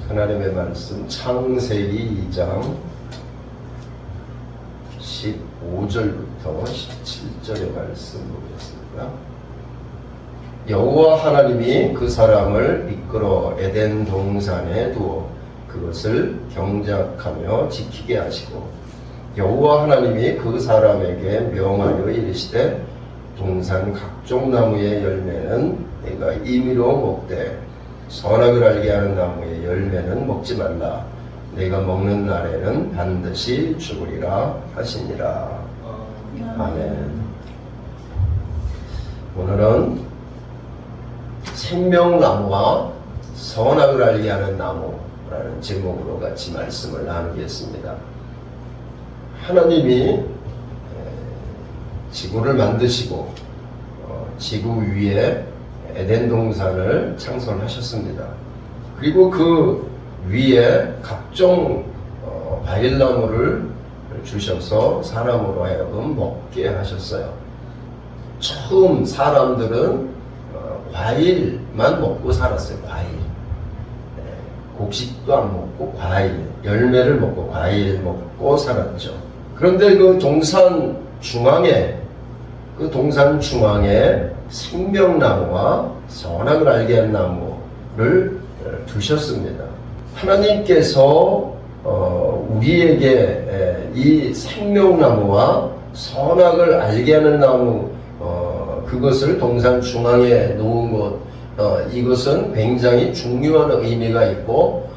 하나님의 말씀 창세기 2장 15절부터 17절의 말씀 보겠습니다. 여호와 하나님이 그 사람을 이끌어 에덴 동산에 두어 그것을 경작하며 지키게 하시고, 여호와 하나님이 그 사람에게 명하여 이르시되 동산 각종 나무의 열매는 내가 임의로 먹되 선악을 알게 하는 나무의 열매는 먹지 말라. 내가 먹는 날에는 반드시 죽으리라 하시니라. 아멘. 오늘은 생명나무와 선악을 알게 하는 나무라는 제목으로 같이 말씀을 나누겠습니다. 하나님이 지구를 만드시고 지구 위에 에덴 동산을 창설하셨습니다. 그리고 그 위에 각종 과일나무를 주셔서 사람으로 하여금 먹게 하셨어요. 처음 사람들은 과일만 먹고 살았어요. 과일. 곡식도 안 먹고 과일, 열매를 먹고 과일 먹고 살았죠. 그런데 그 동산 중앙에 생명나무와 선악을 알게 한 나무를 두셨습니다. 하나님께서 우리에게 이 생명나무와 선악을 알게 하는 나무, 그것을 동산 중앙에 놓은 것, 이것은 굉장히 중요한 의미가 있고,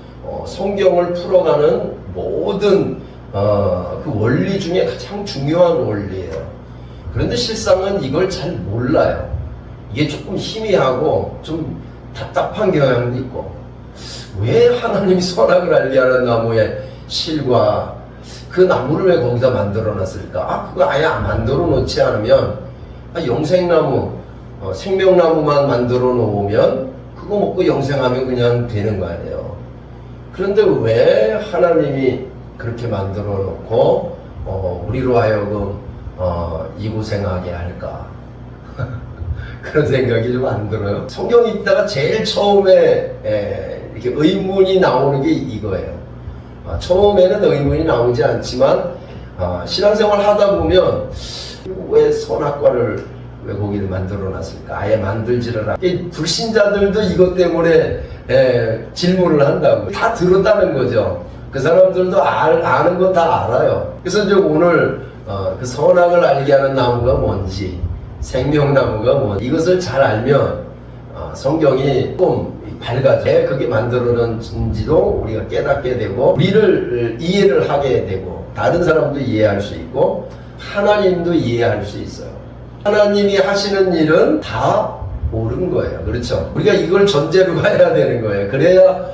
성경을 풀어가는 모든 그 원리 중에 가장 중요한 원리예요. 그런데 실상은 이걸 잘 몰라요. 이게 조금 희미하고 좀 답답한 경향도 있고, 왜 하나님이 선악을 알게 하는 나무의 실과 그 나무를 왜 거기다 만들어 놨을까? 그거 아예 만들어 놓지 않으면, 영생나무, 생명나무만 만들어 놓으면 그거 먹고 영생하면 그냥 되는 거 아니에요. 그런데 왜 하나님이 그렇게 만들어 놓고 우리로 하여금 이 고생하게 할까? 그런 생각이 좀 안 들어요. 성경 읽다가 제일 처음에 이렇게 의문이 나오는 게 이거예요. 처음에는 의문이 나오지 않지만 신앙생활 하다 보면 왜 선악과를 왜 거기를 만들어 놨을까? 아예 만들지를 않아. 불신자들도 이것 때문에 질문을 한다고. 다 들었다는 거죠. 그 사람들도 아는 건 다 알아요. 그래서 이제 오늘 그 선악을 알게 하는 나무가 뭔지, 생명나무가 뭔지, 이것을 잘 알면 성경이 좀 밝아져. 왜 그게 만들어졌는지도 우리가 깨닫게 되고, 우리를 이해를 하게 되고, 다른 사람도 이해할 수 있고, 하나님도 이해할 수 있어요. 하나님이 하시는 일은 다 옳은 거예요. 그렇죠? 우리가 이걸 전제로 가야 되는 거예요. 그래야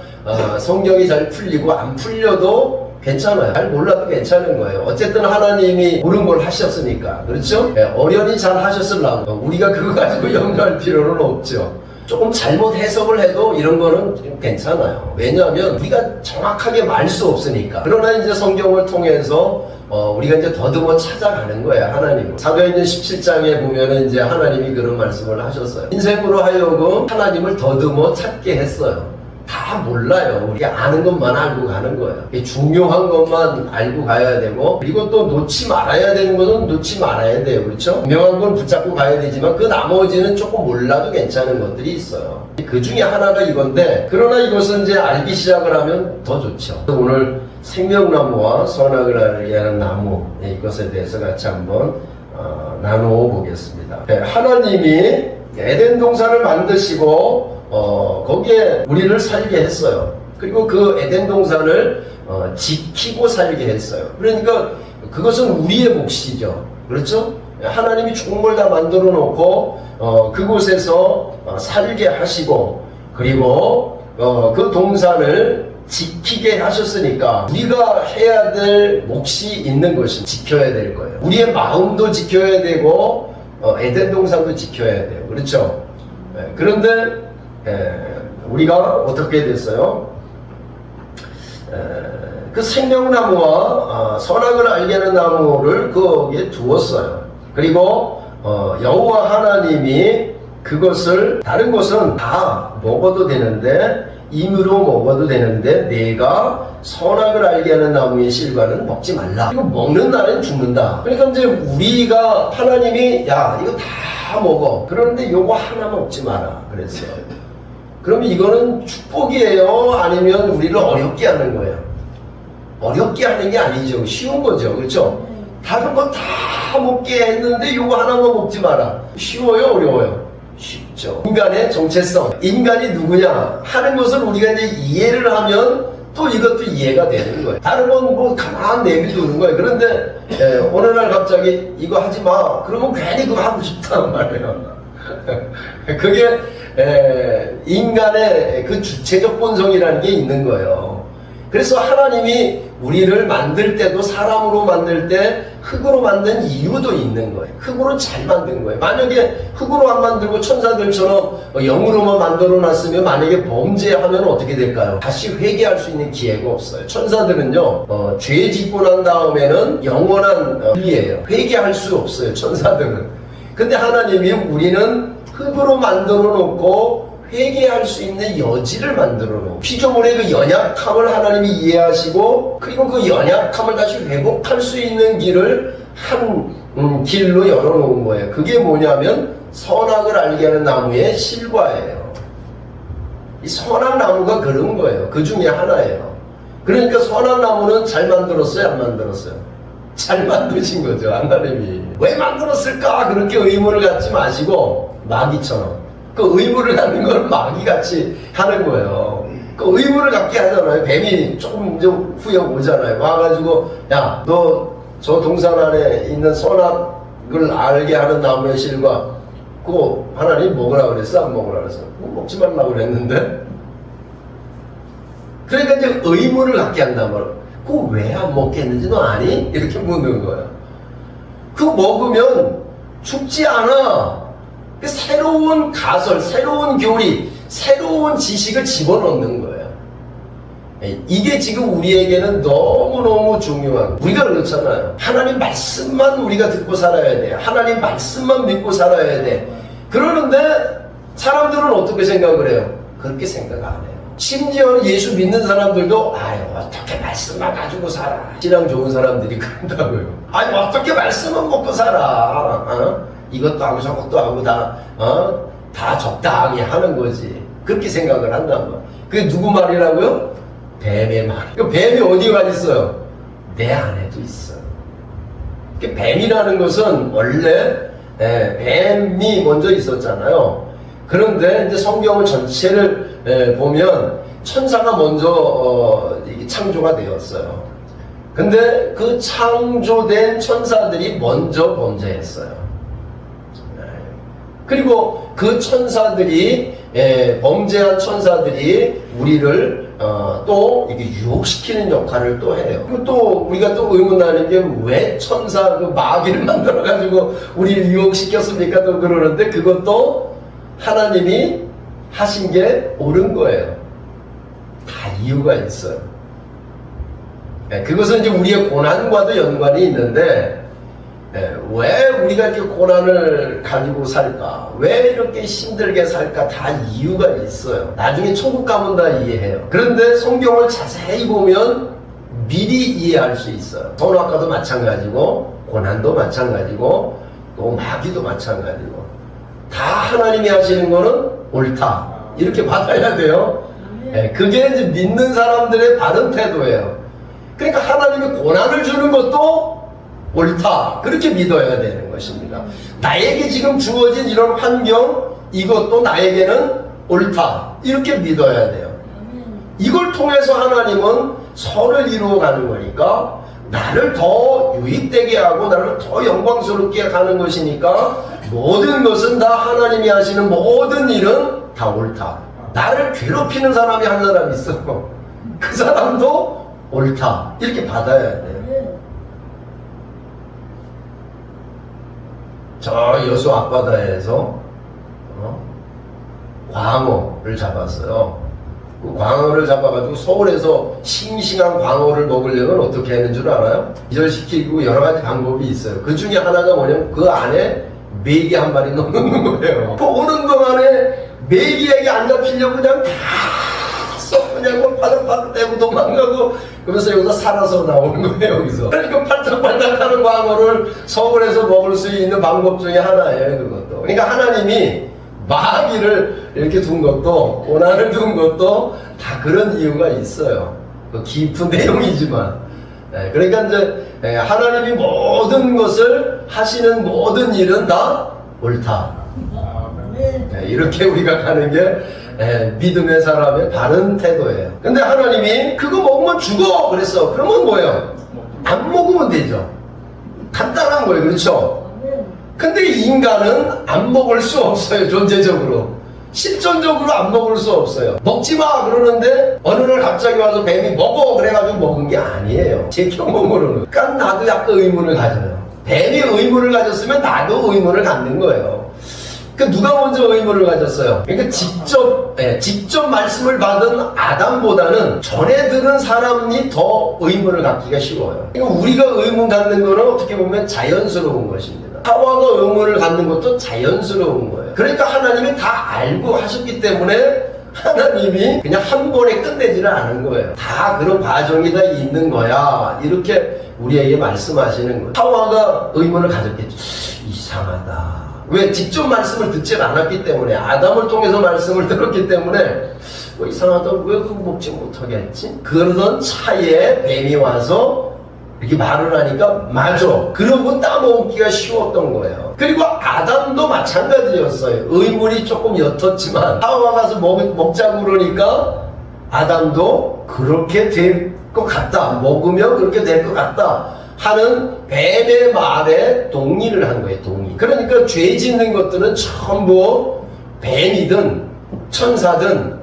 성경이 잘 풀리고, 안 풀려도 괜찮아요. 잘 몰라도 괜찮은 거예요. 어쨌든 하나님이 옳은 걸 하셨으니까. 그렇죠? 어련히 잘 하셨으려고 우리가 그거 가지고 염려할 필요는 없죠. 조금 잘못 해석을 해도 이런 거는 괜찮아요. 왜냐하면 우리가 정확하게 말 수 없으니까. 그러나 이제 성경을 통해서 우리가 이제 더듬어 찾아가는 거예요. 하나님. 사도행전 17장에 보면은 이제 하나님이 그런 말씀을 하셨어요. 인생으로 하여금 하나님을 더듬어 찾게 했어요. 다 몰라요. 우리가 아는 것만 알고 가는 거예요. 중요한 것만 알고 가야 되고, 그리고 또 놓지 말아야 되는 것은 놓지 말아야 돼요. 그렇죠? 분명한 건 붙잡고 가야 되지만 그 나머지는 조금 몰라도 괜찮은 것들이 있어요. 그 중에 하나가 이건데, 그러나 이것은 이제 알기 시작을 하면 더 좋죠. 오늘 생명나무와 선악을 알게 하는 나무, 이것에 대해서 같이 한번 나누어 보겠습니다. 하나님이 에덴 동산을 만드시고 거기에 우리를 살게 했어요. 그리고 그 에덴 동산을 지키고 살게 했어요. 그러니까 그것은 우리의 몫이죠. 그렇죠? 하나님이 좋은 걸 다 만들어 놓고 그곳에서 살게 하시고, 그리고 그 동산을 지키게 하셨으니까 우리가 해야 될 몫이 있는 것이 지켜야 될 거예요. 우리의 마음도 지켜야 되고 에덴 동산도 지켜야 돼요. 그렇죠? 그런데 우리가 어떻게 됐어요? 그 생명나무와 선악을 알게 하는 나무를 거기에 두었어요. 그리고 여호와 하나님이 그것을, 다른 것은 다 먹어도 되는데 임으로 먹어도 되는데 내가 선악을 알게 하는 나무의 실과는 먹지 말라. 이거 먹는 날엔 죽는다. 그러니까 이제 우리가 하나님이 야 이거 다 먹어. 그런데 요거 하나 먹지 마라 그랬어요. 그러면 이거는 축복이에요? 아니면 우리를 어렵게 하는 거예요? 어렵게 하는 게 아니죠. 쉬운 거죠. 그렇죠? 다른 거 다 먹게 했는데 요거 하나만 먹지 마라. 쉬워요? 어려워요? 쉽죠. 인간의 정체성. 인간이 누구냐 하는 것을 우리가 이제 이해를 하면 또 이것도 이해가 되는 거예요. 다른 건 뭐 가만 내비두는 거예요. 그런데 어느 날 갑자기 이거 하지 마. 그러면 괜히 그거 하고 싶단 말이에요. 그게 인간의 그 주체적 본성이라는 게 있는 거예요. 그래서 하나님이 우리를 만들 때도 사람으로 만들 때 흙으로 만든 이유도 있는 거예요. 흙으로 잘 만든 거예요. 만약에 흙으로 안 만들고 천사들처럼 영으로만 만들어 놨으면 만약에 범죄하면 어떻게 될까요? 다시 회개할 수 있는 기회가 없어요. 천사들은요 죄 짓고 난 다음에는 영원한 분리예요. 회개할 수 없어요. 천사들은. 근데 하나님이 우리는 흙으로 만들어 놓고 회개할 수 있는 여지를 만들어 놓고 피조물의 그 연약함을 하나님이 이해하시고 그리고 그 연약함을 다시 회복할 수 있는 길을 한 길로 열어놓은 거예요. 그게 뭐냐면 선악을 알게 하는 나무의 실과예요. 이 선악나무가 그런 거예요. 그 중에 하나예요. 그러니까 선악나무는 잘 만들었어요? 안 만들었어요? 잘 만드신 거죠. 하나님이. 왜 만들었을까? 그렇게 의문을 갖지 마시고 마귀처럼 그 의무를 갖는 건 마귀같이 하는 거예요. 그 의무를 갖게 하잖아요. 뱀이 조금 후에 오잖아요. 와가지고 야, 너 저 동산 안에 있는 선악을 알게 하는 나무의 실과 그거 하나님 먹으라 그랬어? 안 먹으라 그랬어? 먹지 말라고 그랬는데? 그러니까 이제 의무를 갖게 한단 말이야. 그거 왜 안 먹겠는지 너 아니? 이렇게 묻는 거야. 그거 먹으면 죽지 않아. 새로운 가설, 새로운 교리, 새로운 지식을 집어넣는 거예요. 이게 지금 우리에게는 너무너무 중요한, 우리가 그렇잖아요. 하나님 말씀만 우리가 듣고 살아야 돼. 하나님 말씀만 믿고 살아야 돼. 그러는데 사람들은 어떻게 생각을 해요? 그렇게 생각 안 해요. 심지어는 예수 믿는 사람들도 아유 어떻게 말씀만 가지고 살아. 신앙 좋은 사람들이 그런다고요. 아니 어떻게 말씀만 먹고 살아. 이것도 하고 저것도 하고 다 적당히 하는 거지. 그렇게 생각을 한단 말이야. 그게 누구 말이라고요? 뱀의 말. 그 뱀이 어디가 있어요? 내 안에도 있어요. 뱀이라는 것은 원래 뱀이 먼저 있었잖아요. 그런데 이제 성경을 전체를 보면 천사가 먼저 창조가 되었어요. 근데 그 창조된 천사들이 먼저 범죄했어요. 그리고 그 천사들이 범죄한 천사들이 우리를 또 이게 유혹시키는 역할을 또 해요. 그리고 또 우리가 또 의문하는 게 왜 천사 그 마귀를 만들어 가지고 우리를 유혹시켰습니까? 또 그러는데 그것도 하나님이 하신 게 옳은 거예요. 다 이유가 있어요. 그것은 이제 우리의 고난과도 연관이 있는데 왜 우리가 이렇게 고난을 가지고 살까? 왜 이렇게 힘들게 살까? 다 이유가 있어요. 나중에 천국 가면 다 이해해요. 그런데 성경을 자세히 보면 미리 이해할 수 있어요. 선악과도 마찬가지고 고난도 마찬가지고 또 마귀도 마찬가지고 다 하나님이 하시는 거는 옳다. 이렇게 받아야 돼요. 그게 이제 믿는 사람들의 바른 태도예요. 그러니까 하나님이 고난을 주는 것도 옳다. 그렇게 믿어야 되는 것입니다. 나에게 지금 주어진 이런 환경, 이것도 나에게는 옳다. 이렇게 믿어야 돼요. 이걸 통해서 하나님은 선을 이루어가는 거니까 나를 더 유익되게 하고 나를 더 영광스럽게 가는 것이니까 모든 것은 다 하나님이 하시는 모든 일은 다 옳다. 나를 괴롭히는 사람이 한 사람 있어. 그 사람도 옳다. 이렇게 받아야 돼요. 저 여수 앞바다에서 광어를 잡았어요. 그 광어를 잡아가지고 서울에서 싱싱한 광어를 먹으려면 어떻게 하는 줄 알아요? 기절시키고 여러 가지 방법이 있어요. 그 중에 하나가 뭐냐면 그 안에 메기 한 마리 넣는 거예요. 그 오는 동안에 메기에게 안 잡히려고 그냥 다 먹냐고 바닥바닥 떼고 도망가고 그래서 여기서 살아서 나오는 거예요. 여기서. 그러니까 팔딱팔딱 하는 광어를 서울에서 먹을 수 있는 방법 중에 하나예요. 그것도. 그러니까 하나님이 마귀를 이렇게 둔 것도 고난을 둔 것도 다 그런 이유가 있어요. 그 깊은 내용이지만. 그러니까 이제 하나님이 모든 것을 하시는 모든 일은 다 옳다. 이렇게 우리가 가는 게 믿음의 사람의 바른 태도예요. 근데 하나님이 그거 먹으면 죽어 그랬어. 그러면 뭐예요? 안 먹으면 되죠. 간단한 거예요. 그렇죠? 근데 인간은 안 먹을 수 없어요. 존재적으로. 실존적으로 안 먹을 수 없어요. 먹지 마 그러는데 어느 날 갑자기 와서 뱀이 먹어 그래가지고 먹은 게 아니에요. 제 경험으로는. 그러니까 나도 약간 의문을 가져요. 뱀이 의문을 가졌으면 나도 의문을 갖는 거예요. 그 누가 먼저 의문을 가졌어요? 그러니까 직접 말씀을 받은 아담보다는 전에 들은 사람이 더 의문을 갖기가 쉬워요. 그러니까 우리가 의문 갖는 거는 어떻게 보면 자연스러운 것입니다. 하와가 의문을 갖는 것도 자연스러운 거예요. 그러니까 하나님이 다 알고 하셨기 때문에 하나님이 그냥 한 번에 끝내지는 않은 거예요. 다 그런 과정이 다 있는 거야. 이렇게 우리에게 말씀하시는 거예요. 하와가 의문을 가졌겠죠. 이상하다. 왜? 직접 말씀을 듣질 않았기 때문에, 아담을 통해서 말씀을 들었기 때문에 이상하다. 왜 그거 먹지 못하겠지? 그러던 차에 뱀이 와서 이렇게 말을 하니까 맞아. 그러고 따먹기가 쉬웠던 거예요. 그리고 아담도 마찬가지였어요. 의문이 조금 옅었지만 하와가 가서 먹자고 그러니까 아담도 그렇게 될 것 같다. 먹으면 그렇게 될 것 같다. 하는 뱀의 말에 동의를 한 거예요. 동의. 그러니까 죄 짓는 것들은 전부 뱀이든 천사든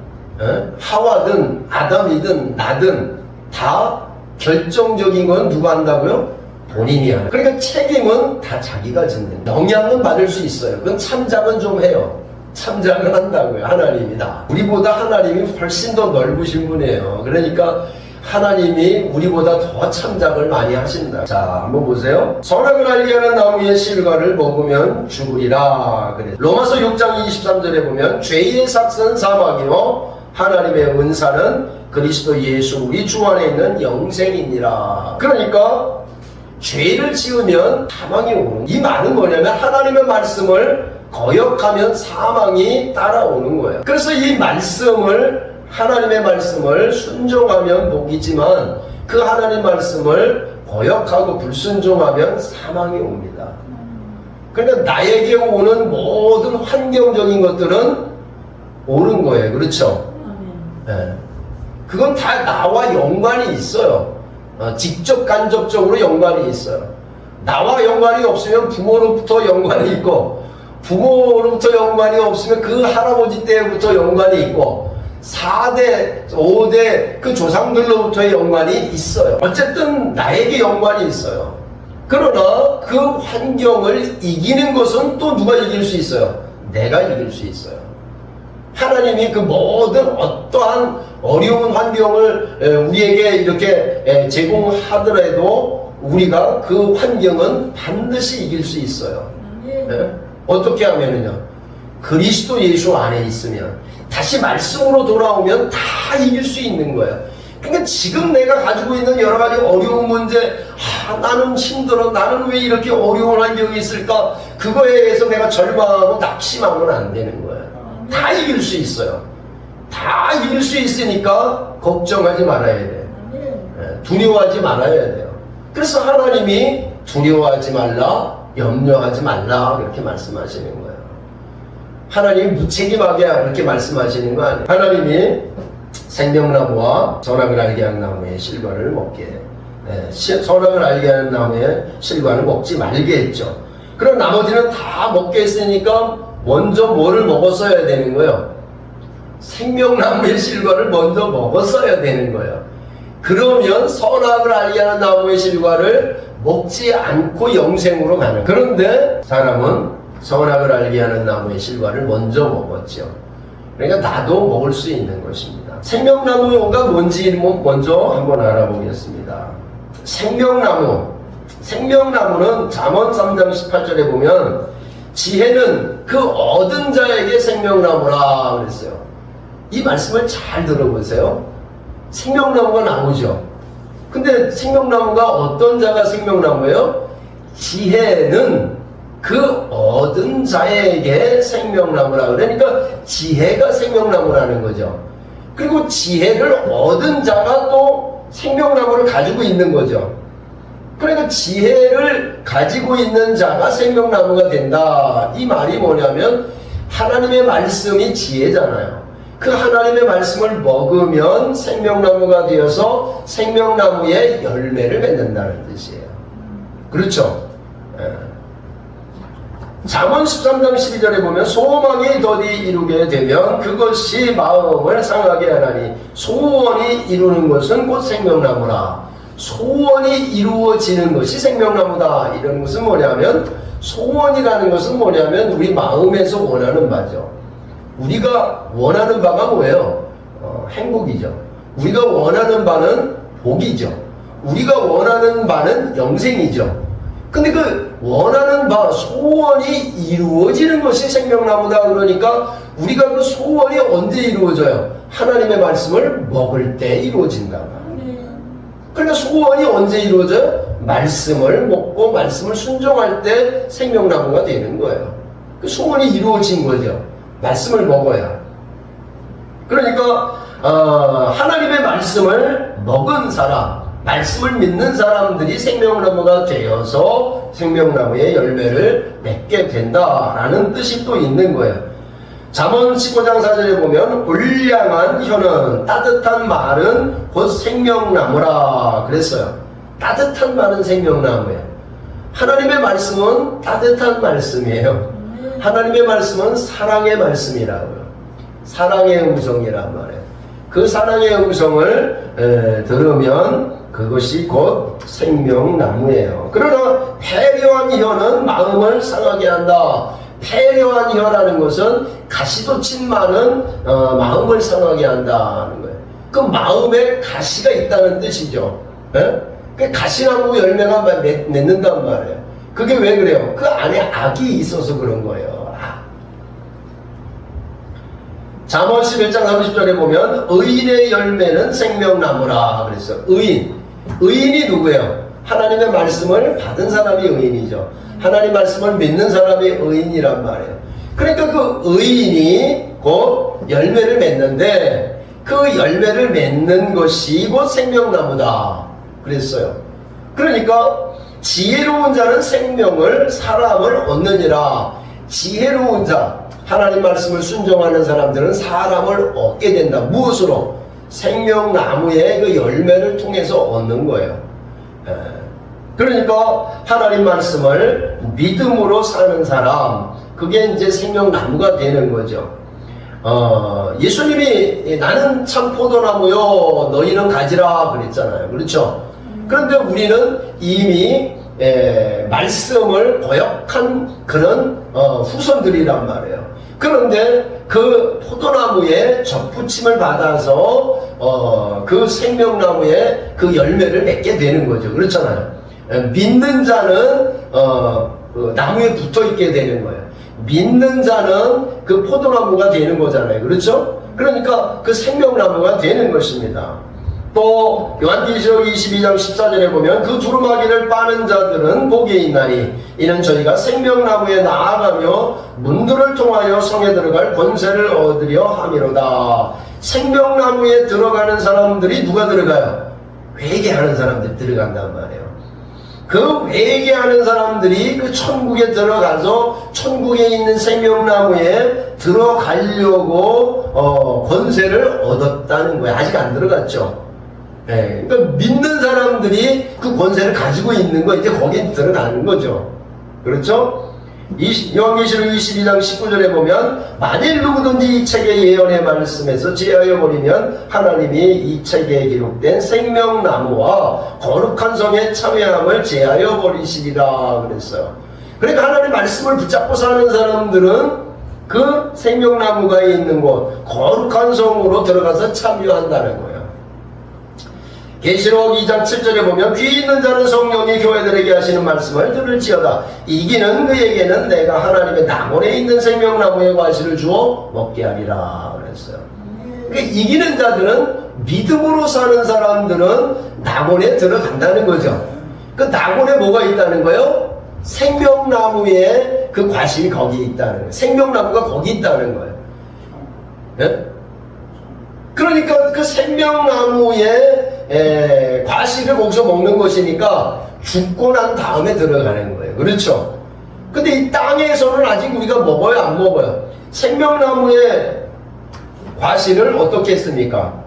하와든 아담이든 나든 다 결정적인 건 누가 한다고요? 본인이 하는. 그러니까 책임은 다 자기가 짓는. 영향은 받을 수 있어요. 그건 참작은 좀 해요. 참작은 한다고요. 하나님이다. 우리보다 하나님이 훨씬 더 넓으신 분이에요. 그러니까 하나님이 우리보다 더 참작을 많이 하신다. 자, 한번 보세요. 선악을 알게 하는 나무의 실과를 먹으면 죽으리라. 그래. 로마서 6장 23절에 보면 죄의 삭은 사망이요 하나님의 은사는 그리스도 예수 우리 주 안에 있는 영생이니라. 그러니까 죄를 지으면 사망이 오는. 이 말은 뭐냐면 하나님의 말씀을 거역하면 사망이 따라오는 거예요. 그래서 이 말씀을 하나님의 말씀을 순종하면 복이지만 그 하나님 말씀을 거역하고 불순종하면 사망이 옵니다. 그러니까 나에게 오는 모든 환경적인 것들은 옳은 거예요. 그렇죠? 네. 그건 다 나와 연관이 있어요. 직접 간접적으로 연관이 있어요. 나와 연관이 없으면 부모로부터 연관이 있고 부모로부터 연관이 없으면 그 할아버지 때부터 연관이 있고 4대, 5대 그 조상들로부터의 연관이 있어요. 어쨌든 나에게 연관이 있어요. 그러나 그 환경을 이기는 것은 또 누가 이길 수 있어요? 내가 이길 수 있어요. 하나님이 그 모든 어떠한 어려운 환경을 우리에게 이렇게 제공하더라도 우리가 그 환경은 반드시 이길 수 있어요. 네? 어떻게 하면은요? 그리스도 예수 안에 있으면 다시 말씀으로 돌아오면 다 이길 수 있는 거예요. 그러니까 지금 내가 가지고 있는 여러 가지 어려운 문제, 나는 힘들어, 나는 왜 이렇게 어려운 환경이 있을까? 그거에 의해서 내가 절망하고 낙심하면 안 되는 거예요. 다 이길 수 있어요. 다 이길 수 있으니까 걱정하지 말아야 돼요. 두려워하지 말아야 돼요. 그래서 하나님이 두려워하지 말라, 염려하지 말라 그렇게 말씀하시는 거예요. 하나님이 무책임하게 그렇게 말씀하시는 거 아니에요. 하나님이 생명나무와 선악을 알게 하는 나무의 실과를 먹게, 선악을 알게 하는 나무의 실과를 먹지 말게 했죠. 그럼 나머지는 다 먹게 했으니까 먼저 뭐를 먹었어야 되는 거예요? 생명나무의 실과를 먼저 먹었어야 되는 거예요. 그러면 선악을 알게 하는 나무의 실과를 먹지 않고 영생으로 가는. 그런데 사람은 선악을 알게 하는 나무의 실과를 먼저 먹었죠. 그러니까 나도 먹을 수 있는 것입니다. 생명나무가 뭔지 먼저 한번 알아보겠습니다. 생명나무는 잠언 3장 18절에 보면 지혜는 그 얻은 자에게 생명나무라 그랬어요. 이 말씀을 잘 들어보세요. 생명나무가 나오죠. 근데 생명나무가 어떤 자가 생명나무예요? 지혜는 그 얻은 자에게 생명나무라. 그러니까 지혜가 생명나무라는 거죠. 그리고 지혜를 얻은 자가 또 생명나무를 가지고 있는 거죠. 그러니까 지혜를 가지고 있는 자가 생명나무가 된다. 이 말이 뭐냐면 하나님의 말씀이 지혜잖아요. 그 하나님의 말씀을 먹으면 생명나무가 되어서 생명나무의 열매를 맺는다는 뜻이에요. 그렇죠? 잠언 13장 12절에 보면 소망이 더디 이루게 되면 그것이 마음을 상하게 하나니 소원이 이루는 것은 곧 생명나무라. 소원이 이루어지는 것이 생명나무다. 이런 것은 뭐냐면 소원이라는 것은 뭐냐면 우리 마음에서 원하는 바죠. 우리가 원하는 바가 뭐예요? 행복이죠. 우리가 원하는 바는 복이죠. 우리가 원하는 바는 영생이죠. 근데 그 원하는 바, 소원이 이루어지는 것이 생명나무다. 그러니까 우리가 그 소원이 언제 이루어져요? 하나님의 말씀을 먹을 때 이루어진다. 그러니까 소원이 언제 이루어져요? 말씀을 먹고 말씀을 순종할 때 생명나무가 되는 거예요. 그 소원이 이루어진 거죠. 말씀을 먹어야. 그러니까 하나님의 말씀을 먹은 사람, 말씀을 믿는 사람들이 생명나무가 되어서 생명나무의 열매를 맺게 된다라는 뜻이 또 있는 거예요. 잠언 15장 4절에 보면 울량한 혀는 따뜻한 말은 곧 생명나무라 그랬어요. 따뜻한 말은 생명나무예요. 하나님의 말씀은 따뜻한 말씀이에요. 하나님의 말씀은 사랑의 말씀이라고요. 사랑의 음성이란 말이에요. 그 사랑의 음성을 들으면 그것이 곧 생명나무예요. 그러나 패려한 혀는 마음을 상하게 한다. 패려한 혀라는 것은 가시도 친 말은 마음을 상하게 한다는 거예요. 그 마음에 가시가 있다는 뜻이죠. 그 가시나무 열매가 맺는단 말이에요. 그게 왜 그래요? 그 안에 악이 있어서 그런 거예요. 잠언 11장 30절에 보면 의인의 열매는 생명나무라 그랬어요. 의인이 누구예요? 하나님의 말씀을 받은 사람이 의인이죠. 하나님 말씀을 믿는 사람이 의인이란 말이에요. 그러니까 그 의인이 곧 열매를 맺는데 그 열매를 맺는 것이 곧 생명나무다 그랬어요. 그러니까 지혜로운 자는 생명을 사람을 얻느니라. 지혜로운 자, 하나님 말씀을 순종하는 사람들은 사람을 얻게 된다. 무엇으로? 생명나무의 그 열매를 통해서 얻는 거예요. 그러니까 하나님 말씀을 믿음으로 사는 사람, 그게 이제 생명나무가 되는 거죠. 예수님이 나는 참 포도나무요 너희는 가지라 그랬잖아요. 그렇죠? 그런데 우리는 이미 말씀을 거역한 그런 후손들이란 말이에요. 그런데 그 포도나무에 접붙임을 받아서 그 생명나무에 그 열매를 맺게 되는 거죠. 그렇잖아요. 믿는 자는 그 나무에 붙어 있게 되는 거예요. 믿는 자는 그 포도나무가 되는 거잖아요. 그렇죠? 그러니까 그 생명나무가 되는 것입니다. 또 요한계시록 22장 14절에 보면 그 두루마기를 빠는 자들은 복이 있나니 이는 저희가 생명나무에 나아가며 문들을 통하여 성에 들어갈 권세를 얻으려 함이로다. 생명나무에 들어가는 사람들이 누가 들어가요? 회개하는 사람들이 들어간단 말이에요. 그 회개하는 사람들이 그 천국에 들어가서 천국에 있는 생명나무에 들어가려고 권세를 얻었다는 거예요. 아직 안 들어갔죠. 그러니까 믿는 사람들이 그 권세를 가지고 있는 거 이제 거기에 들어가는 거죠. 그렇죠? 요한계시록 22장 19절에 보면 만일 누구든지 이 책의 예언의 말씀에서 제하여 버리면 하나님이 이 책에 기록된 생명나무와 거룩한 성의 참여함을 제하여 버리시리라 그랬어요. 그러니까 하나님 말씀을 붙잡고 사는 사람들은 그 생명나무가 있는 곳 거룩한 성으로 들어가서 참여한다는 거예요. 계시록 2장 7절에 보면 귀 있는 자는 성령이 교회들에게 하시는 말씀을 들을지어다. 이기는 그에게는 내가 하나님의 낙원에 있는 생명나무의 과실을 주어 먹게 하리라 그랬어요. 그러니까 이기는 자들은 믿음으로 사는 사람들은 낙원에 들어간다는 거죠. 그 낙원에 뭐가 있다는 거예요? 생명나무의 그 과실이 거기에 있다는 거예요. 생명나무가 거기 있다는 거예요. 네? 그러니까 그 생명나무의 과실을 거기서 먹는 것이니까 죽고 난 다음에 들어가는 거예요. 그렇죠? 근데 이 땅에서는 아직 우리가 먹어요, 안 먹어요? 생명나무의 과실을 어떻게 했습니까?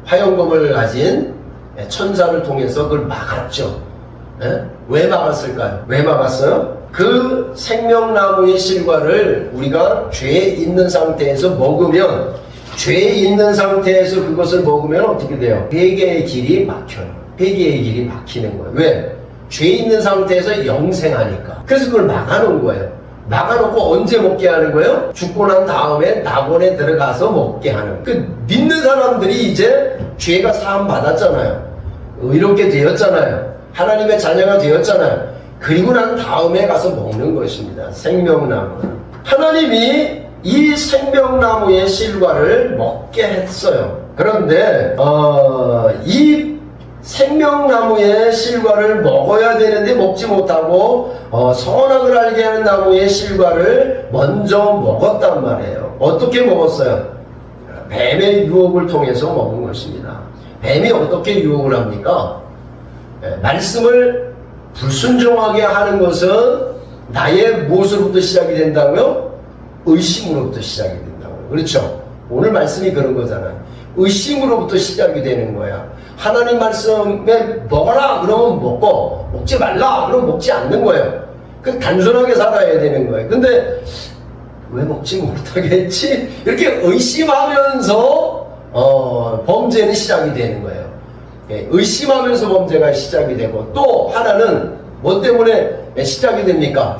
화영검을 가진 천사를 통해서 그걸 막았죠. 왜 막았을까요? 왜 막았어요? 그 생명나무의 실과를 우리가 죄에 있는 상태에서 먹으면, 죄에 있는 상태에서 그것을 먹으면 어떻게 돼요? 회개의 길이 막혀요. 회개의 길이 막히는 거예요. 왜? 죄에 있는 상태에서 영생하니까. 그래서 그걸 막아놓은 거예요. 막아놓고 언제 먹게 하는 거예요? 죽고 난 다음에 낙원에 들어가서 먹게 하는. 그 믿는 사람들이 이제 죄가 사함 받았잖아요. 의롭게 되었잖아요. 하나님의 자녀가 되었잖아요. 그리고 난 다음에 가서 먹는 것입니다. 생명나무. 하나님이 이 생명나무의 실과를 먹게 했어요. 그런데 이 생명나무의 실과를 먹어야 되는데 먹지 못하고 선악을 알게 하는 나무의 실과를 먼저 먹었단 말이에요. 어떻게 먹었어요? 뱀의 유혹을 통해서 먹은 것입니다. 뱀이 어떻게 유혹을 합니까? 말씀을 불순종하게 하는 것은 나의 무엇으로부터 시작이 된다고요? 의심으로부터 시작이 된다고요. 그렇죠? 오늘 말씀이 그런 거잖아요. 의심으로부터 시작이 되는 거야. 하나님 말씀에 먹어라 그러면 먹고, 먹지 말라 그러면 먹지 않는 거예요. 그 단순하게 살아야 되는 거예요. 근데 왜 먹지 못하겠지? 이렇게 의심하면서 범죄는 시작이 되는 거예요. 의심하면서 범죄가 시작이 되고, 또 하나는 뭐 때문에 시작이 됩니까?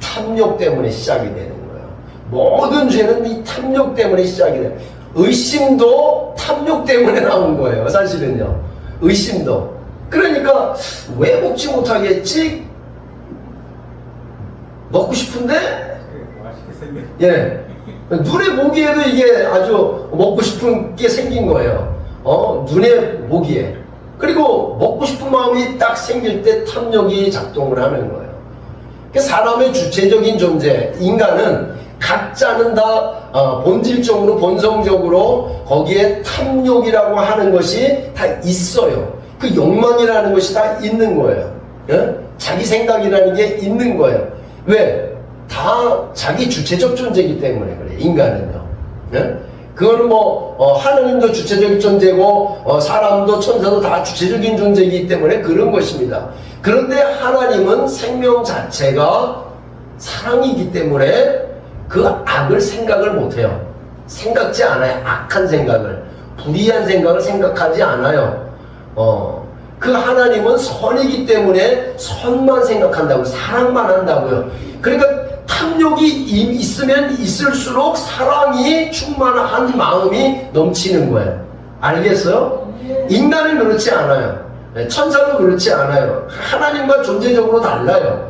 탐욕 때문에 시작이 되는 거예요. 모든 죄는 이 탐욕 때문에 시작이 돼요. 의심도 탐욕 때문에 나온 거예요. 사실은요. 의심도. 그러니까 왜 먹지 못하겠지? 먹고 싶은데? 예. 눈에 보기에도 이게 아주 먹고 싶은 게 생긴 거예요. 눈에 보기에. 그리고 먹고 싶은 마음이 딱 생길 때 탐욕이 작동을 하는 거예요. 사람의 주체적인 존재, 인간은 각자는 다 본질적으로, 본성적으로 거기에 탐욕이라고 하는 것이 다 있어요. 그 욕망이라는 것이 다 있는 거예요. 예? 자기 생각이라는 게 있는 거예요. 왜? 다 자기 주체적 존재이기 때문에 그래, 인간은요. 예? 그거는 하나님도 주체적인 존재고, 사람도 천사도 다 주체적인 존재이기 때문에 그런 것입니다. 그런데 하나님은 생명 자체가 사랑이기 때문에 그 악을 생각을 못해요. 생각지 않아요. 악한 생각을. 불의한 생각을 생각하지 않아요. 그 하나님은 선이기 때문에 선만 생각한다고요. 사랑만 한다고요. 그러니까 탐욕이 있으면 있을수록 사랑이 충만한 마음이 넘치는 거예요. 알겠어요? 인간은 그렇지 않아요. 천사도 그렇지 않아요. 하나님과 존재적으로 달라요.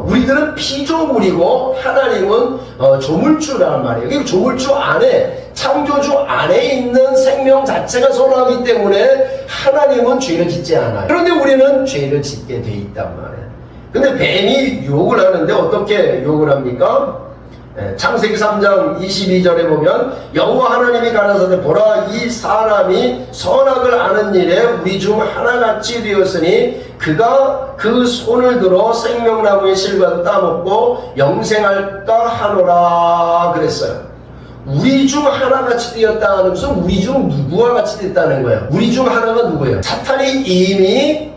우리들은 피조물이고 하나님은 조물주란 말이에요. 그 조물주 안에, 창조주 안에 있는 생명 자체가 선하기 때문에 하나님은 죄를 짓지 않아요. 그런데 우리는 죄를 짓게 돼 있단 말이에요. 근데 뱀이 유혹을 하는데 어떻게 유혹을 합니까? 창세기 3장 22절에 보면 여호와 하나님이 가라사대 보라 이 사람이 선악을 아는 일에 우리 중 하나같이 되었으니 그가 그 손을 들어 생명나무의 실과도 따먹고 영생할까 하노라 그랬어요. 우리 중 하나같이 되었다 하는 것은 우리 중 누구와 같이 됐다는 거예요. 우리 중 하나가 누구예요? 사탄이 이미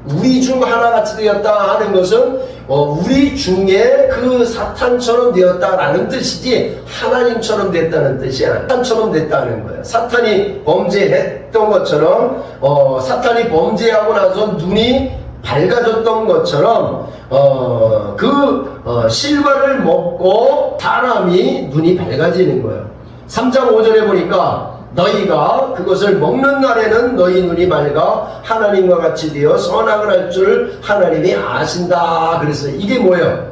우리 중 하나같이 되었다 하는 것은 우리 중에 그 사탄처럼 되었다라는 뜻이지 하나님처럼 됐다는 뜻이 아니에요. 사탄처럼 됐다는 거예요. 사탄이 범죄했던 것처럼 사탄이 범죄하고 나서 눈이 밝아졌던 것처럼 실과를 먹고 사람이 눈이 밝아지는 거예요. 3장 5절에 보니까 너희가 그것을 먹는 날에는 너희 눈이 밝아 하나님과 같이 되어 선악을 할 줄 하나님이 아신다 그랬어요. 이게 뭐예요?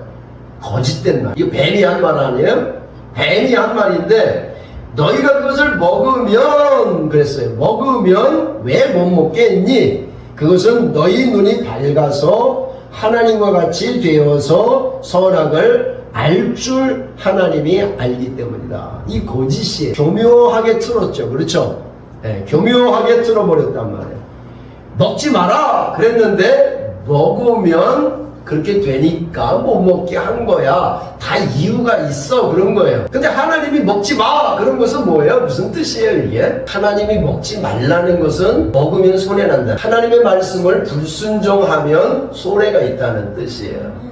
거짓된 말. 이거 뱀이 한 말 아니에요? 뱀이 한 말인데 너희가 그것을 먹으면 그랬어요. 먹으면 왜 못 먹겠니? 그것은 너희 눈이 밝아서 하나님과 같이 되어서 선악을 알 줄 하나님이 알기 때문이다. 이 거짓이 교묘하게 틀었죠. 그렇죠? 네, 교묘하게 틀어버렸단 말이에요. 먹지 마라 그랬는데 먹으면 그렇게 되니까 못 먹게 한 거야. 다 이유가 있어 그런 거예요. 근데 하나님이 먹지 마 그런 것은 뭐예요? 무슨 뜻이에요 이게? 하나님이 먹지 말라는 것은 먹으면 손해난다. 하나님의 말씀을 불순종하면 손해가 있다는 뜻이에요.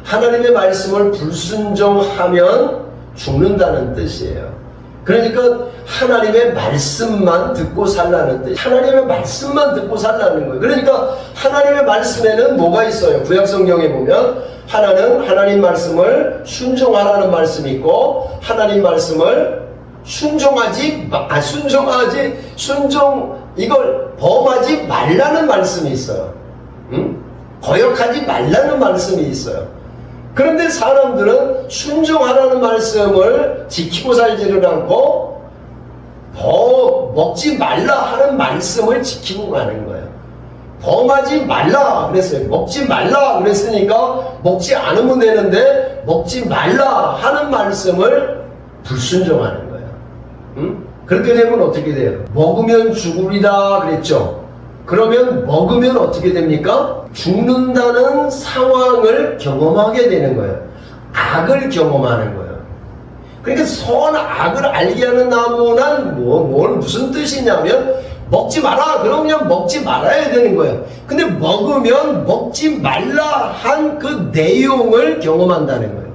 하나님의 말씀을 불순종하면 죽는다는 뜻이에요. 그러니까 하나님의 말씀만 듣고 살라는 뜻. 하나님의 말씀만 듣고 살라는 거예요. 그러니까 하나님의 말씀에는 뭐가 있어요? 구약성경에 보면 하나는 하나님 말씀을 순종하라는 말씀이 있고 하나님 말씀을 이걸 범하지 말라는 말씀이 있어요. 거역하지 말라는 말씀이 있어요. 그런데 사람들은 순종하라는 말씀을 지키고 살지를 않고 먹지 말라 하는 말씀을 지키고 가는 거예요. 범하지 말라 그랬어요. 먹지 말라 그랬으니까 먹지 않으면 되는데 먹지 말라 하는 말씀을 불순종하는 거예요. 그렇게 되면 어떻게 돼요? 먹으면 죽으리다 그랬죠. 그러면 먹으면 어떻게 됩니까? 죽는다는 상황을 경험하게 되는 거예요. 악을 경험하는 거예요. 그러니까 선악을 알게 하는 나무는 무슨 뜻이냐면 먹지 마라 그럼 그냥 먹지 말아야 되는 거예요. 근데 먹으면 먹지 말라 한 그 내용을 경험한다는 거예요.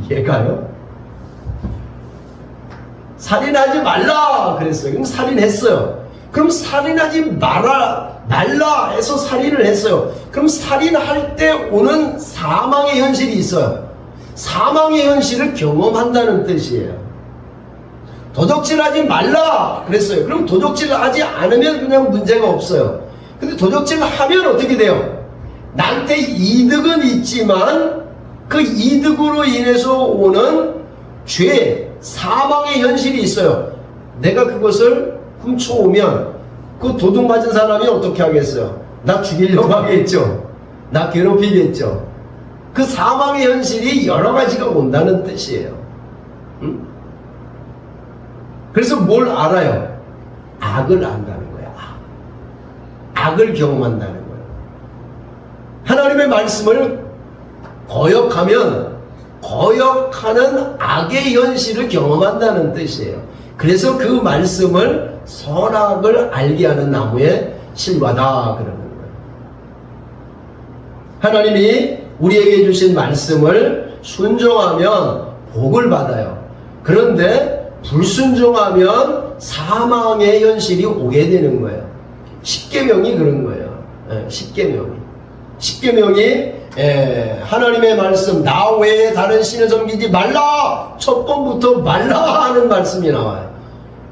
이해가요? 살인하지 말라 그랬어요. 그럼 살인했어요. 그럼 살인하지 말라 해서 살인을 했어요. 그럼 살인할 때 오는 사망의 현실이 있어요. 사망의 현실을 경험한다는 뜻이에요. 도적질하지 말라 그랬어요. 그럼 도적질하지 않으면 그냥 문제가 없어요. 근데 도적질을 하면 어떻게 돼요? 나한테 이득은 있지만 그 이득으로 인해서 오는 죄, 사망의 현실이 있어요. 내가 그것을 훔쳐오면 그 도둑 맞은 사람이 어떻게 하겠어요? 나 죽이려고 하겠죠. 나 괴롭히겠죠. 그 사망의 현실이 여러 가지가 온다는 뜻이에요. 그래서 뭘 알아요? 악을 안다는 거야. 악을 경험한다는 거예요. 하나님의 말씀을 거역하면 거역하는 악의 현실을 경험한다는 뜻이에요. 그래서 그 말씀을 선악을 알게 하는 나무의 실과다 그러는 거예요. 하나님이 우리에게 주신 말씀을 순종하면 복을 받아요. 그런데 불순종하면 사망의 현실이 오게 되는 거예요. 십계명이 그런 거예요. 십계명이 하나님의 말씀 나 외에 다른 신을 섬기지 말라 첫 번부터 말라 하는 말씀이 나와요.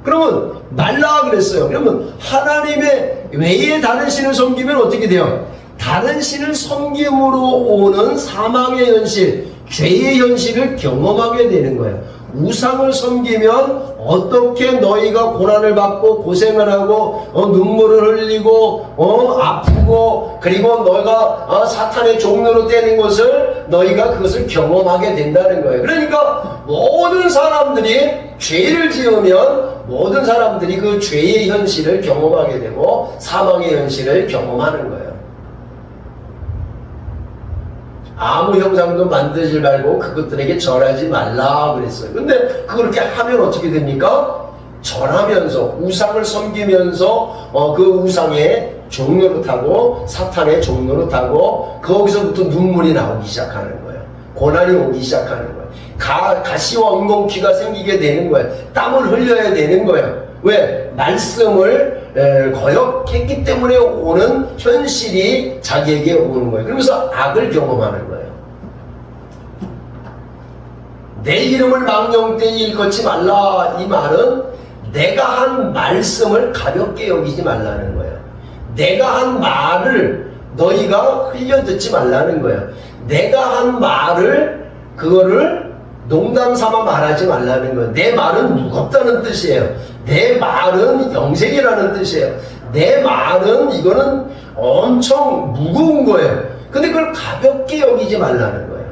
그러면 말라 그랬어요. 그러면 하나님의 외에 다른 신을 섬기면 어떻게 돼요? 다른 신을 섬김으로 오는 사망의 현실, 죄의 현실을 경험하게 되는 거예요. 우상을 섬기면 어떻게 너희가 고난을 받고 고생을 하고 눈물을 흘리고 아프고 그리고 너희가 사탄의 종로로 떼는 것을 너희가 그것을 경험하게 된다는 거예요. 그러니까 모든 사람들이 죄를 지으면 모든 사람들이 그 죄의 현실을 경험하게 되고 사망의 현실을 경험하는 거예요. 아무 형상도 만들지 말고 그것들에게 절하지 말라 그랬어요. 근데 그렇게 하면 어떻게 됩니까? 절하면서 우상을 섬기면서 그 우상의 종로로 타고 사탄의 종로로 타고 거기서부터 눈물이 나오기 시작하는 거예요. 고난이 오기 시작하는 거예요. 가시와 엉겅퀴가 생기게 되는 거예요. 땀을 흘려야 되는 거예요. 왜? 말씀을 거역했기 때문에 오는 현실이 자기에게 오는 거예요. 그러면서 악을 경험하는 거예요. 내 이름을 망령 때 일컫지 말라 이 말은 내가 한 말씀을 가볍게 여기지 말라는 거예요. 내가 한 말을 너희가 흘려 듣지 말라는 거예요. 내가 한 말을 그거를 농담 삼아 말하지 말라는 거예요. 내 말은 무겁다는 뜻이에요. 내 말은 영생이라는 뜻이에요. 내 말은 이거는 엄청 무거운 거예요. 근데 그걸 가볍게 여기지 말라는 거예요.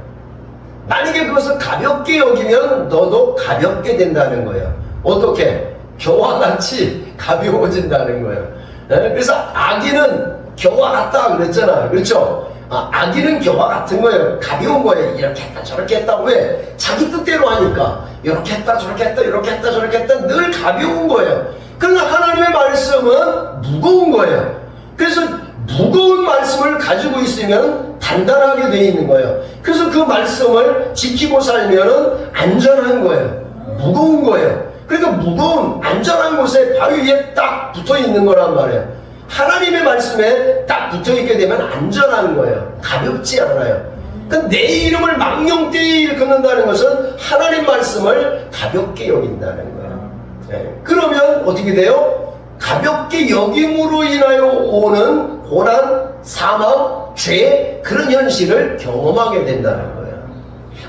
만약에 그것을 가볍게 여기면 너도 가볍게 된다는 거예요. 어떻게? 겨와 같이 가벼워진다는 거예요. 그래서 아기는 겨와 같다 그랬잖아요. 그렇죠? 아기는 겨와 같은 거예요. 가벼운 거예요. 이렇게 했다 저렇게 했다. 왜? 자기 뜻대로 하니까 이렇게 했다 저렇게 했다 이렇게 했다 저렇게 했다 늘 가벼운 거예요. 그러나 하나님의 말씀은 무거운 거예요. 그래서 무거운 말씀을 가지고 있으면 단단하게 되어 있는 거예요. 그래서 그 말씀을 지키고 살면 안전한 거예요. 무거운 거예요. 그러니까 무거운 안전한 곳에 바위 위에 딱 붙어 있는 거란 말이에요. 하나님의 말씀에 딱 붙어 있게 되면 안전한 거예요. 가볍지 않아요. 그러니까 내 이름을 망령되이 일컫는다는 것은 하나님 말씀을 가볍게 여긴다는 거예요. 네. 그러면 어떻게 돼요? 가볍게 여김으로 인하여 오는 고난, 사망, 죄 그런 현실을 경험하게 된다는 거예요.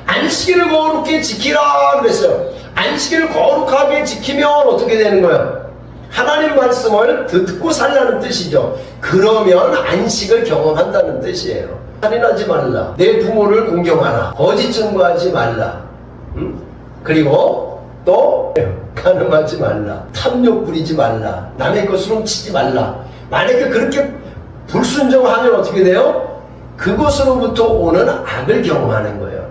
안식일을 거룩히 지키라 그랬어요. 안식일을 거룩하게 지키면 어떻게 되는 거예요? 하나님 말씀을 듣고 살라는 뜻이죠. 그러면 안식을 경험한다는 뜻이에요. 살인하지 말라. 내 부모를 공경하라. 거짓 증거하지 말라. 그리고 또 간음하지 말라. 탐욕 부리지 말라. 남의 것을 훔치지 말라. 만약에 그렇게 불순종하면 어떻게 돼요? 그것으로부터 오는 악을 경험하는 거예요.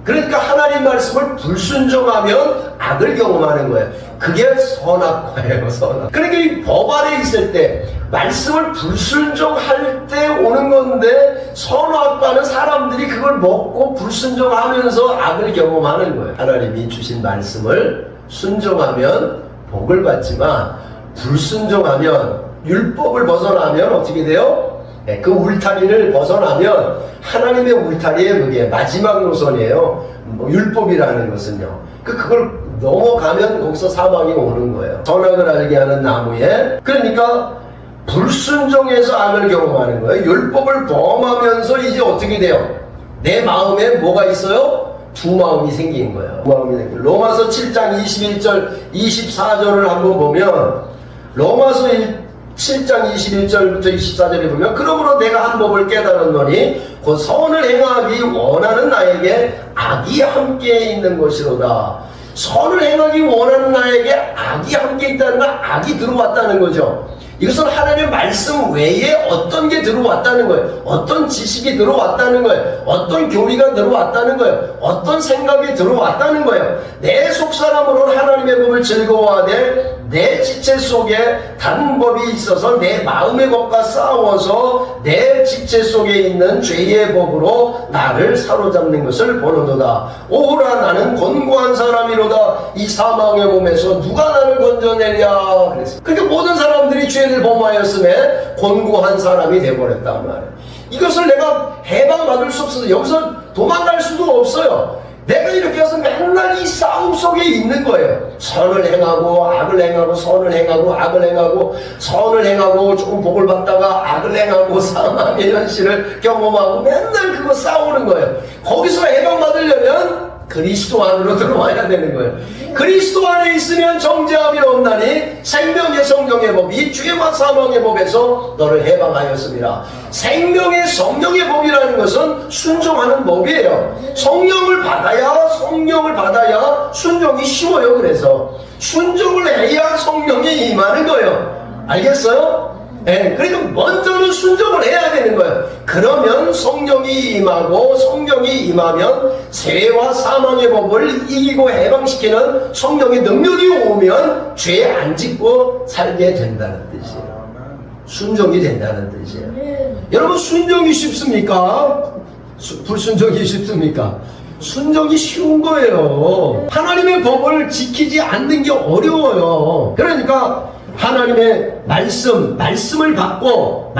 그러니까 하나님 말씀을 불순종하면 악을 경험하는 거예요. 그게 선악과예요. 선악. 그러니까 이 법 아래 있을 때 말씀을 불순종할 때 오는 건데 선악과는 사람들이 그걸 먹고 불순종하면서 악을 경험하는 거예요. 하나님이 주신 말씀을 순종하면 복을 받지만 불순종하면 율법을 벗어나면 어떻게 돼요? 그 울타리를 벗어나면 하나님의 울타리에 그게 마지막 노선이에요. 율법이라는 것은요. 그걸 넘어가면 거기서 사망이 오는 거예요. 선악을 알게 하는 나무에. 그러니까 불순종해서 악을 경험하는 거예요. 율법을 범하면서 이제 어떻게 돼요? 내 마음에 뭐가 있어요? 두 마음이 생긴 거예요. 두 마음이 생긴 거예요. 로마서 7장 21절 24절을 한번 보면 로마서 7장 21절부터 24절에 보면 그러므로 내가 한 법을 깨달았노니 곧 선을 행하기 원하는 나에게 악이 함께 있는 것이로다. 선을 행하기 원하는 나에게 악이 함께 있다는 건 악이 들어왔다는 거죠. 이것은 하나님의 말씀 외에 어떤 게 들어왔다는 거예요. 어떤 지식이 들어왔다는 거예요. 어떤 교리가 들어왔다는 거예요. 어떤 생각이 들어왔다는 거예요. 내 속사람으로는 하나님의 법을 즐거워하되 내 지체 속에 다른 법이 있어서 내 마음의 법과 싸워서 내 지체 속에 있는 죄의 법으로 나를 사로잡는 것을 보는도다. 오라 나는 곤고한 사람이로다. 이 사망의 몸에서 누가 나를 건져내랴 그랬어요. 그러니까 모든 사람들이 죄를 범하였음에 곤고한 사람이 되어버렸단 말이에요. 이것을 내가 해방받을 수 없어서 여기서 도망갈 수도 없어요. 내가 이렇게 해서 맨날 이 싸움 속에 있는 거예요. 선을 행하고 악을 행하고 선을 행하고 악을 행하고 선을 행하고 조금 복을 받다가 악을 행하고 사망의 현실을 경험하고 맨날 그거 싸우는 거예요. 거기서 해방받으려면 그리스도 안으로 들어와야 되는 거예요. 그리스도 안에 있으면 정죄함이 없나니 생명의 성령의 법이 죄와 사망의 법에서 너를 해방하였습니다. 생명의 성령의 법이라는 것은 순종하는 법이에요. 성령을 받아야 순종이 쉬워요. 그래서 순종을 해야 성령이 임하는 거예요. 알겠어요? 네, 그러니까 먼저는 순종을 해야 되는 거예요. 그러면 성령이 임하고 성령이 임하면 죄와 사망의 법을 이기고 해방시키는 성령의 능력이 오면 죄 안 짓고 살게 된다는 뜻이에요. 순종이 된다는 뜻이에요. 여러분 순종이 쉽습니까? 불순종이 쉽습니까? 순종이 쉬운 거예요. 하나님의 법을 지키지 않는 게 어려워요. 그러니까 하나님의 말씀을 받고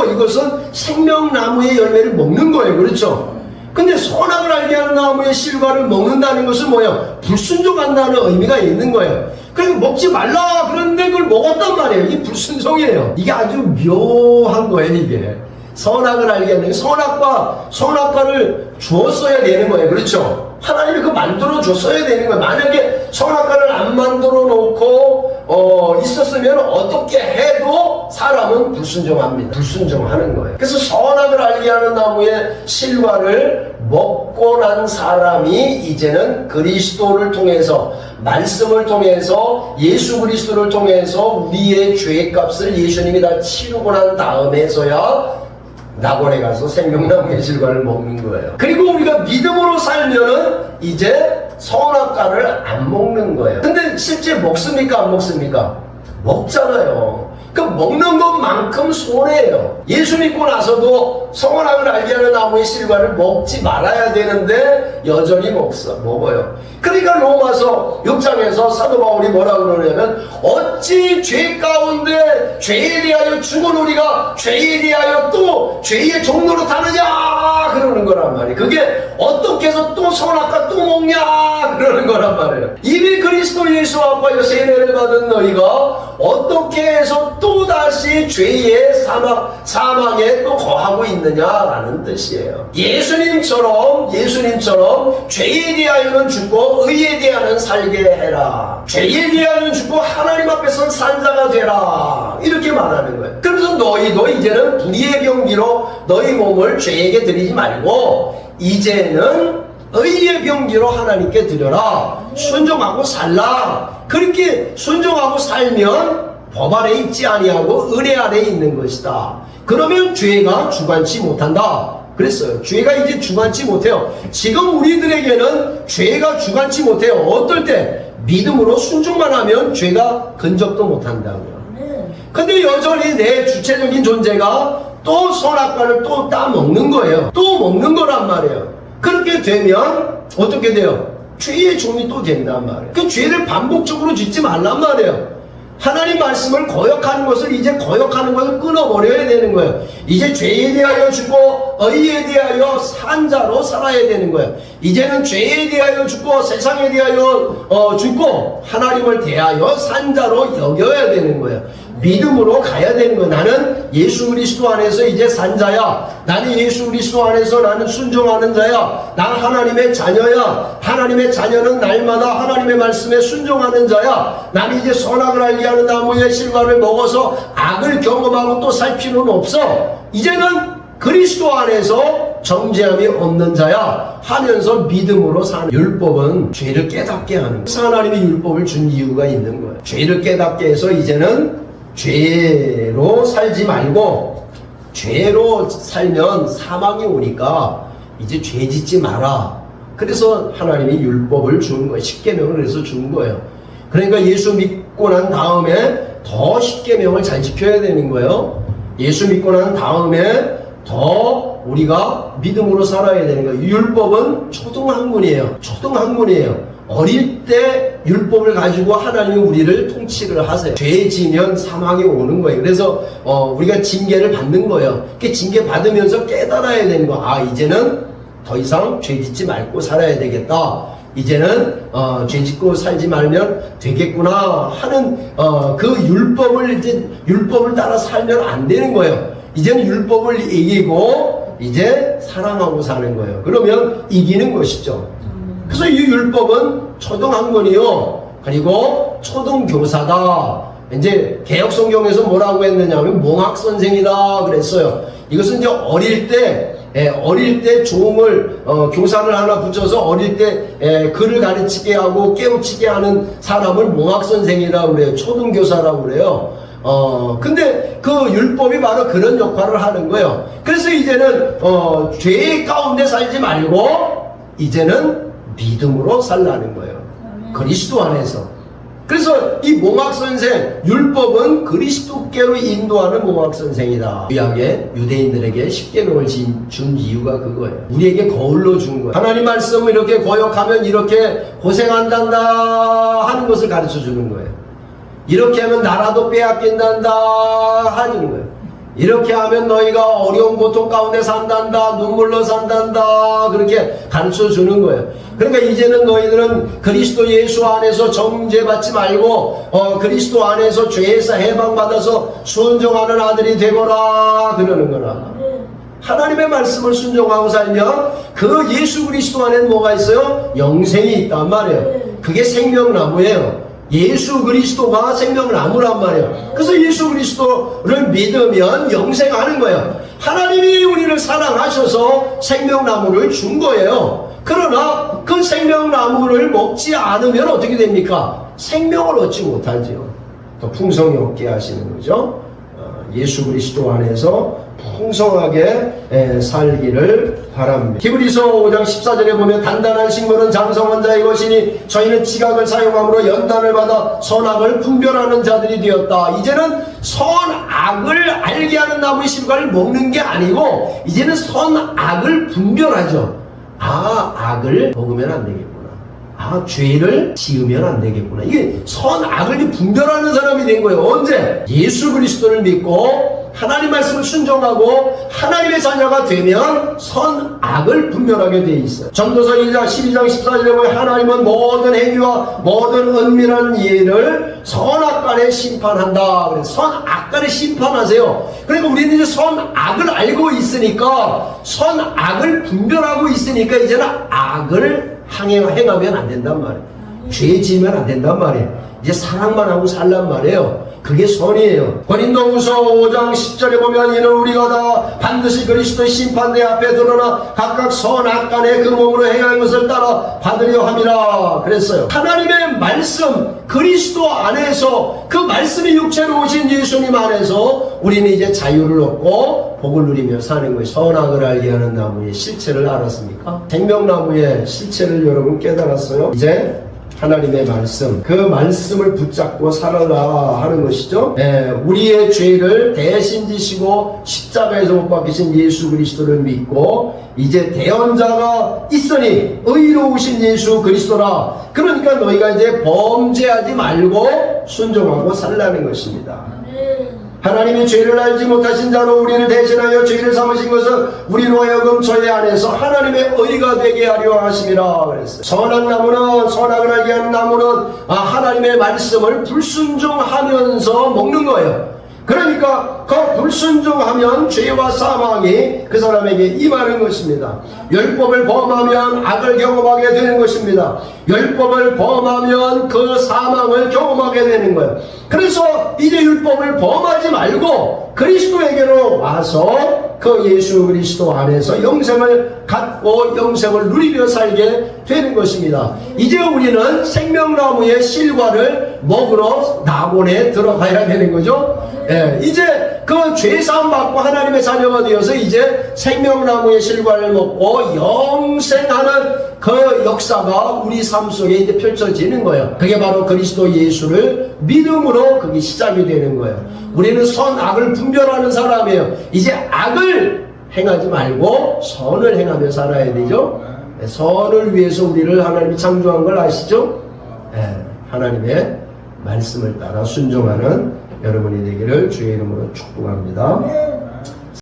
이것은 생명나무의 열매를 먹는 거예요. 그렇죠? 근데 선악을 알게 하는 나무의 실과를 먹는다는 것은 뭐예요? 불순종한다는 의미가 있는 거예요. 그러니까 먹지 말라 그런데 그걸 먹었단 말이에요. 이게 불순종이에요. 이게 아주 묘한 거예요. 이게 선악을 알게 하는 선악과를 주었어야 되는 거예요. 그렇죠? 하나님이 그 만들어 줬어야 되는 거예요. 만약에 선악과를 안 만들어 놓고 있었으면 어떻게 해도 사람은 불순종합니다. 불순종하는 거예요. 그래서 선악을 알게 하는 나무의 실과를 먹고 난 사람이 이제는 그리스도를 통해서, 말씀을 통해서, 예수 그리스도를 통해서 우리의 죄값을 예수님이 다 치르고 난 다음에서야 낙원에 가서 생명나무의 실과를 먹는 거예요. 그리고 우리가 믿음으로 살면은 이제 선악과를 안 먹는 거예요. 근데 실제 먹습니까? 안 먹습니까? 먹잖아요. 그 먹는 것만큼 손해예요. 예수 믿고 나서도 선악을 알게 하는 나무의 실과를 먹지 말아야 되는데 여전히 먹어요. 그러니까 로마서 6장에서 사도 바울이 뭐라고 그러냐면, 어찌 죄 가운데 죄에 대하여 죽은 우리가 죄에 대하여 또 죄의 종로로 타느냐 그러는 거란 말이에요. 그게 어떻게 해서 또 선악과 또 먹냐 그러는 거란 말이에요. 이미 그리스도 예수 앞과 세례를 받은 너희가 어떻게 해서 또다시 죄의 사망에 또 거하고 있느냐라는 뜻이에요. 예수님처럼 죄에 대하여는 죽고 의에 대하여는 살게 해라. 죄에 대하여는 죽고 하나님 앞에서는 산 자가 되라. 이렇게 말하는 거예요. 그래서 너희도 이제는 불의의 병기로 너희 몸을 죄에게 드리지 말고 이제는 의의 병기로 하나님께 드려라. 순종하고 살라. 그렇게 순종하고 살면 법 아래 있지 아니하고 은혜 아래 있는 것이다. 그러면 죄가 주관치 못한다 그랬어요. 죄가 이제 주관치 못해요. 지금 우리들에게는 죄가 주관치 못해요. 어떨 때? 믿음으로 순종만 하면 죄가 근접도 못한다고요. 근데 여전히 내 주체적인 존재가 또 선악과를 또 따먹는 거예요. 또 먹는 거란 말이에요. 그렇게 되면 어떻게 돼요? 죄의 종이 또 된단 말이에요. 그 죄를 반복적으로 짓지 말란 말이에요. 하나님 말씀을 거역하는 것을 이제 거역하는 것을 끊어버려야 되는 거예요. 이제 죄에 대하여 죽고 의에 대하여 산 자로 살아야 되는 거예요. 이제는 죄에 대하여 죽고 세상에 대하여 죽고 하나님을 대하여 산 자로 여겨야 되는 거예요. 믿음으로 가야 되는 거예요. 나는 예수 그리스도 안에서 이제 산 자야. 나는 예수 그리스도 안에서 나는 순종하는 자야. 난 하나님의 자녀야. 하나님의 자녀는 날마다 하나님의 말씀에 순종하는 자야. 나는 이제 선악을 알게 하는 나무의 실과를 먹어서 악을 경험하고 또 살 필요는 없어. 이제는 그리스도 안에서 정죄함이 없는 자야 하면서 믿음으로 사는. 율법은 죄를 깨닫게 하는 거예요. 하나님이 율법을 준 이유가 있는 거예요. 죄를 깨닫게 해서 이제는 죄로 살지 말고, 죄로 살면 사망이 오니까 이제 죄 짓지 마라. 그래서 하나님이 율법을 준 거예요. 십계명을 그래서 준 거예요. 그러니까 예수 믿고 난 다음에 더 십계명을 잘 지켜야 되는 거예요. 예수 믿고 난 다음에 더 우리가 믿음으로 살아야 되는 거예요. 율법은 초등학문이에요. 초등학문이에요. 어릴 때 율법을 가지고 하나님이 우리를 통치를 하세요. 죄 지면 사망이 오는 거예요. 그래서 우리가 징계를 받는 거예요. 그 징계 받으면서 깨달아야 되는 거. 아, 이제는 더 이상 죄 짓지 말고 살아야 되겠다. 이제는 죄 짓고 살지 말면 되겠구나 하는 그 율법을 따라 살면 안 되는 거예요. 이제는 율법을 이기고 이제 사랑하고 사는 거예요. 그러면 이기는 것이죠. 그래서 이 율법은 초등학문이요. 그리고 초등교사다. 이제 개혁성경에서 뭐라고 했느냐면 몽학선생이다 그랬어요. 이것은 이제 어릴 때 종을 교사를 하나 붙여서 어릴 때 글을 가르치게 하고 깨우치게 하는 사람을 몽학선생이라고 그래요. 초등교사라고 그래요. 근데 그 율법이 바로 그런 역할을 하는 거예요. 그래서 이제는 죄 가운데 살지 말고 이제는 믿음으로 살라는 거예요. 그리스도 안에서. 그래서 이 몽학선생, 율법은 그리스도께로 인도하는 몽학선생이다. 구약의 유대인들에게 십계명을 준 이유가 그거예요. 우리에게 거울로 준 거예요. 하나님 말씀을 이렇게 거역하면 이렇게 고생한단다 하는 것을 가르쳐 주는 거예요. 이렇게 하면 나라도 빼앗긴단다 하는 거예요. 이렇게 하면 너희가 어려운 고통 가운데 산단다, 눈물로 산단다, 그렇게 가르쳐 주는 거예요. 그러니까 이제는 너희들은 그리스도 예수 안에서 정죄받지 말고 그리스도 안에서 죄에서 해방받아서 순종하는 아들이 되거라 그러는 거라. 하나님의 말씀을 순종하고 살면 그 예수 그리스도 안에 뭐가 있어요? 영생이 있단 말이에요. 그게 생명나무예요. 예수 그리스도가 생명나무란 말이에요. 그래서 예수 그리스도를 믿으면 영생하는 거예요. 하나님이 우리를 사랑하셔서 생명나무를 준 거예요. 그러나 그 생명나무를 먹지 않으면 어떻게 됩니까? 생명을 얻지 못하지요. 또 풍성히 얻게 하시는 거죠. 예수 그리스도 안에서 풍성하게 살기를 바랍니다. 히브리서 5장 14절에 보면 단단한 식물은 장성한 자의 것이니 저희는 지각을 사용함으로 연단을 받아 선악을 분별하는 자들이 되었다. 이제는 선악을 알게 하는 나무의 실과를 먹는 게 아니고 이제는 선악을 분별하죠. 악을 먹으면 안 되겠구나. 죄를 지으면 안 되겠구나. 이게 선악을 분별하는 사람이 된 거예요. 언제? 예수 그리스도를 믿고 하나님 말씀을 순종하고 하나님의 자녀가 되면 선악을 분별하게 돼 있어요. 전도서 2장 12장 14절에 보면 하나님은 모든 행위와 모든 은밀한 이해를 선악간에 심판한다. 그래서 선악간에 심판하세요. 그러니까 우리는 이제 선악을 알고 있으니까 선악을 분별하고 있으니까 이제는 악을 행하면 안 된단 말이에요. 죄 지으면 안 된단 말이에요. 이제 사랑만 하고 살란 말이에요. 그게 선이에요. 고린도후서 5장 10절에 보면 이는 우리가 다 반드시 그리스도의 심판대 앞에 드러나 각각 선악간에 그 몸으로 행한 것을 따라 받으려 함이라 그랬어요. 하나님의 말씀 그리스도 안에서 그 말씀이 육체로 오신 예수님 안에서 우리는 이제 자유를 얻고 복을 누리며 사는 것이 선악을 알게 하는 나무의 실체를 알았습니까? 생명나무의 실체를 여러분 깨달았어요? 이제 하나님의 말씀, 그 말씀을 붙잡고 살아라 하는 것이죠. 우리의 죄를 대신 지시고 십자가에서 못 박히신 예수 그리스도를 믿고 이제 대언자가 있으니 의로우신 예수 그리스도라. 그러니까 너희가 이제 범죄하지 말고 순종하고 살라는 것입니다. 하나님이 죄를 알지 못하신 자로 우리를 대신하여 죄를 삼으신 것은 우리로 하여금 저희 안에서 하나님의 의가 되게 하려 하심이라 그랬어요. 선악 나무는 선악을 알게 하는 나무는 하나님의 말씀을 불순종하면서 먹는 거예요. 그러니까 그 불순종하면 죄와 사망이 그 사람에게 임하는 것입니다. 율법을 범하면 악을 경험하게 되는 것입니다. 율법을 범하면 그 사망을 경험하게 되는 거예요. 그래서 이제 율법을 범하지 말고 그리스도에게로 와서 그 예수 그리스도 안에서 영생을 갖고 영생을 누리며 살게 되는 것입니다. 이제 우리는 생명나무의 실과를 먹으러 낙원에 들어가야 되는 거죠. 이제 그 죄사함 받고 하나님의 자녀가 되어서 이제 생명나무의 실과를 먹고 영생하는 그 역사가 우리 삶 속에 이제 펼쳐지는 거예요. 그게 바로 그리스도 예수를 믿음으로 그게 시작이 되는 거예요. 우리는 선악을 분별하는 사람이에요. 이제 악을 행하지 말고 선을 행하며 살아야 되죠. 선을 위해서 우리를 하나님이 창조한 걸 아시죠? 하나님의 말씀을 따라 순종하는 여러분이 되기를 주의 이름으로 축복합니다.